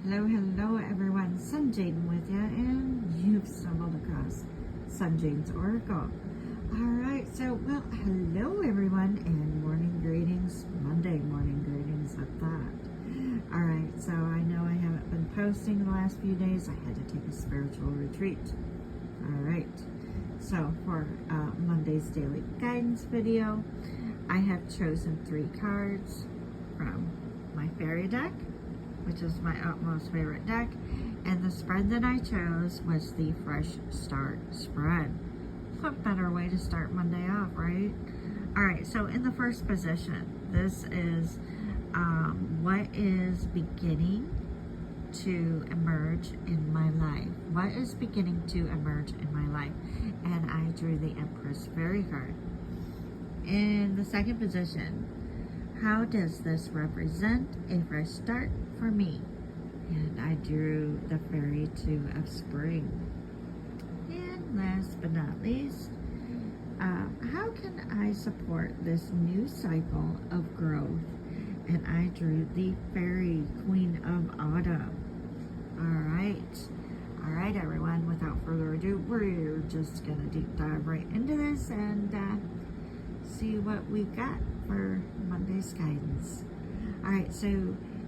Hello, everyone. Sunjane with you, and you've stumbled across Sunjane's Oracle. Alright, hello, everyone, and morning greetings, Monday morning greetings at that. Alright, so I know I haven't been posting the last few days. I had to take a spiritual retreat. Alright, so for Monday's daily guidance video, I have chosen 3 cards from my fairy deck, which is my utmost favorite deck, and the spread that I chose was the Fresh Start spread. What better way to start Monday off, right? Alright, so in the first position, this is what is beginning to emerge in my life. What is beginning to emerge in my life? And I drew the Empress Fairy card. In the second position, how does this represent a fresh start for me? And I drew the Fairy 2 of Spring. And last but not least, how can I support this new cycle of growth? And I drew the Fairy Queen of Autumn. Alright everyone, without further ado, we're just gonna deep dive right into this and see what we got for Monday's guidance. Alright, so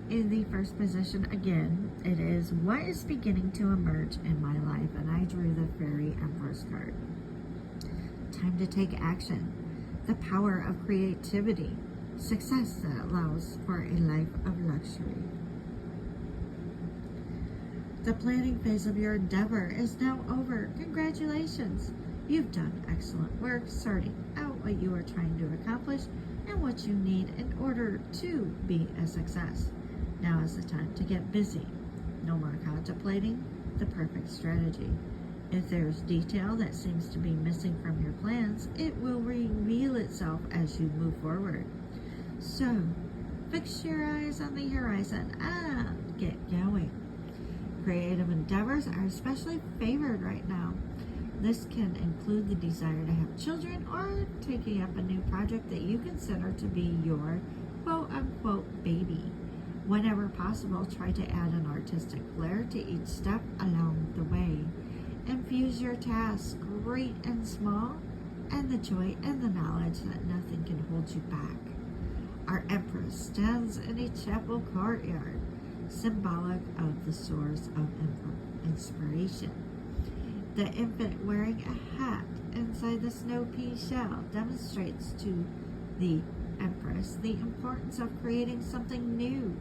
in the first position, again, it is what is beginning to emerge in my life, and I drew the Fairy Empress card. Time to take action. The power of creativity. Success that allows for a life of luxury. The planning phase of your endeavor is now over. Congratulations! You've done excellent work sorting out what you are trying to accomplish and what you need in order to be a success. Now is the time to get busy. No more contemplating the perfect strategy. If there's detail that seems to be missing from your plans, it will reveal itself as you move forward. So, fix your eyes on the horizon and get going. Creative endeavors are especially favored right now. This can include the desire to have children or taking up a new project that you consider to be your quote-unquote baby. Whenever possible, try to add an artistic flair to each step along the way. Infuse your tasks, great and small, and the joy and the knowledge that nothing can hold you back. Our Empress stands in a chapel courtyard, symbolic of the source of inspiration. The infant wearing a hat inside the snow pea shell demonstrates to the Empress the importance of creating something new.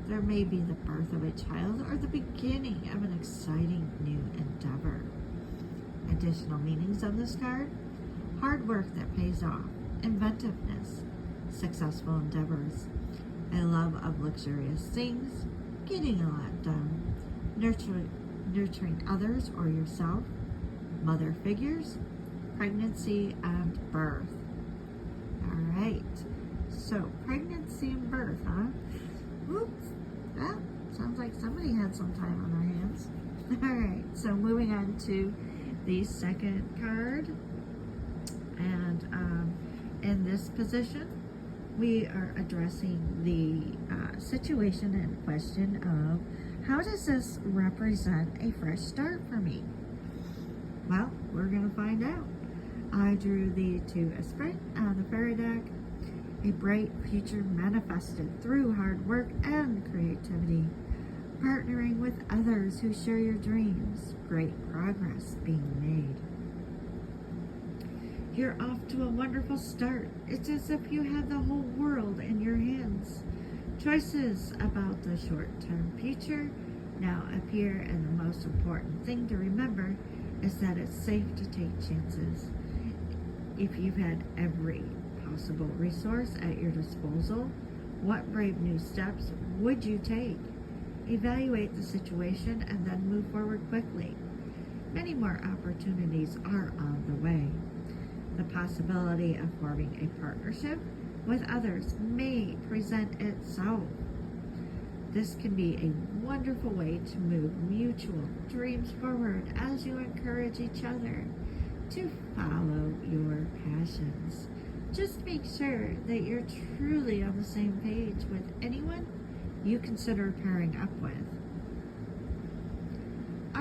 There may be the birth of a child or the beginning of an exciting new endeavor. Additional meanings of this card: hard work that pays off, inventiveness, successful endeavors, a love of luxurious things, getting a lot done, nurturing others or yourself, mother figures, pregnancy and birth. Alright, so pregnancy and birth, huh? Whoops, that sounds like somebody had some time on their hands. Alright, so moving on to the second card, and in this position, we are addressing the situation and question of how does this represent a fresh start for me? Well, we're going to find out. I drew the 2 of Spring on the fairy deck. A bright future manifested through hard work and creativity. Partnering with others who share your dreams. Great progress being made. You're off to a wonderful start. It's as if you have the whole world in your hands. Choices about the short-term future now appear, and the most important thing to remember is that it's safe to take chances. If you've had every possible resource at your disposal, what brave new steps would you take? Evaluate the situation and then move forward quickly. Many more opportunities are on the way. The possibility of forming a partnership with others may present itself. This can be a wonderful way to move mutual dreams forward as you encourage each other to follow your passions. Just make sure that you're truly on the same page with anyone you consider pairing up with.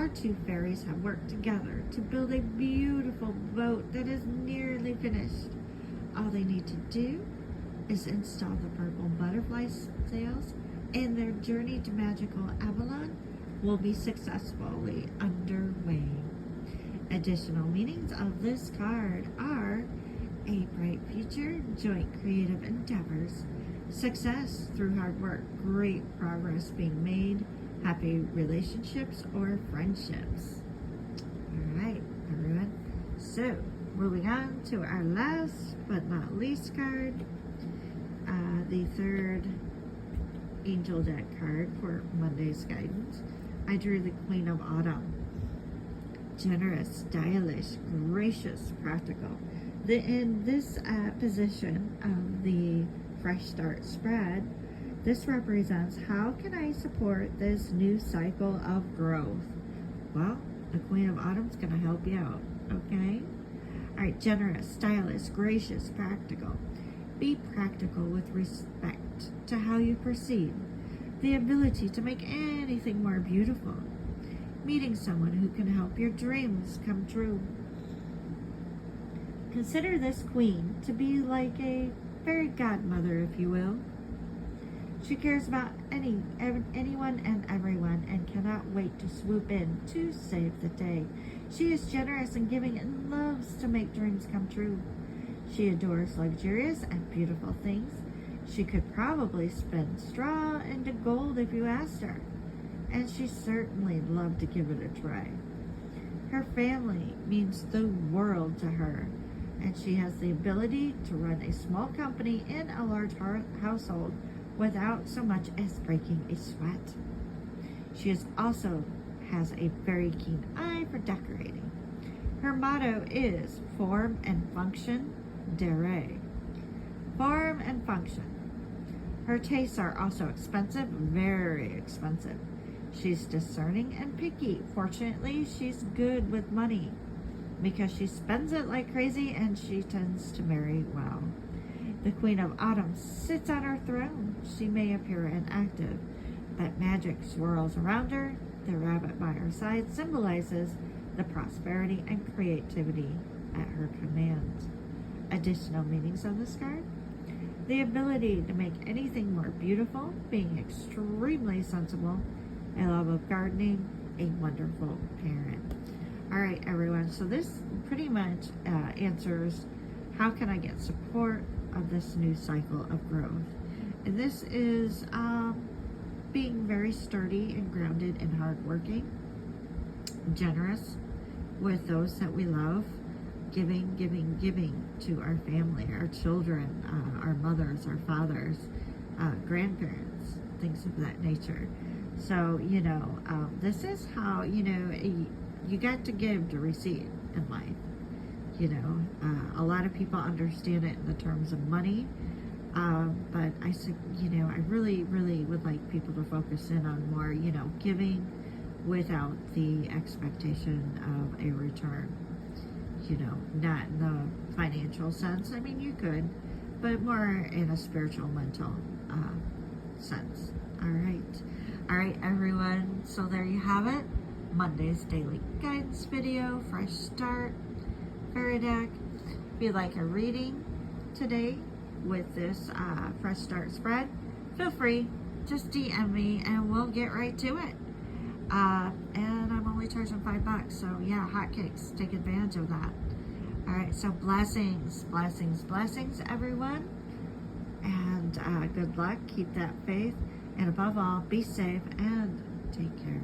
our two fairies have worked together to build a beautiful boat that is nearly finished. All they need to do is install the purple butterfly sails, and their journey to magical Avalon will be successfully underway. Additional meanings of this card are a bright future, joint creative endeavors, success through hard work, great progress being made, happy relationships or friendships. All right, everyone. So, moving on to our last but not least card, the third Angel deck card for Monday's guidance. I drew the Queen of Autumn. Generous, stylish, gracious, practical. In this position of the Fresh Start spread, this represents how can I support this new cycle of growth? Well, the Queen of Autumn is going to help you out, okay? All right, generous, stylish, gracious, practical. Be practical with respect to how you proceed. The ability to make anything more beautiful. Meeting someone who can help your dreams come true. Consider this queen to be like a fairy godmother, if you will. She cares about anyone and everyone and cannot wait to swoop in to save the day. She is generous and giving and loves to make dreams come true. She adores luxurious and beautiful things. She could probably spin straw into gold if you asked her, and she certainly loved to give it a try. Her family means the world to her, and she has the ability to run a small company in a large household without so much as breaking a sweat. She also has a very keen eye for decorating. Her motto is form and function, dere. Form and function. Her tastes are also expensive, very expensive. She's discerning and picky. Fortunately, she's good with money because she spends it like crazy and she tends to marry well. The Queen of Autumn sits on her throne. She may appear inactive, but magic swirls around her. The rabbit by her side symbolizes the prosperity and creativity at her command. Additional meanings of this card: the ability to make anything more beautiful, being extremely sensible, a love of gardening, a wonderful parent. All right, everyone, so this pretty much answers how can I get support of this new cycle of growth. And this is being very sturdy and grounded and hardworking, generous with those that we love, giving to our family, our children, our mothers, our fathers, grandparents, things of that nature. So, this is how, you got to give to receive in life. A lot of people understand it in the terms of money, but I said, I really would like people to focus in on more, giving without the expectation of a return. Not in the financial sense. I mean, you could, but more in a spiritual, mental sense. All right, everyone. So there you have it. Monday's daily guidance video, Fresh Start, Fairy Deck. If you'd like a reading today with this Fresh Start spread, feel free. Just DM me and we'll get right to it. And I'm only charging $5, so yeah, hotcakes. Take advantage of that. All right, so blessings, everyone, and good luck. Keep that faith, and above all, be safe and take care.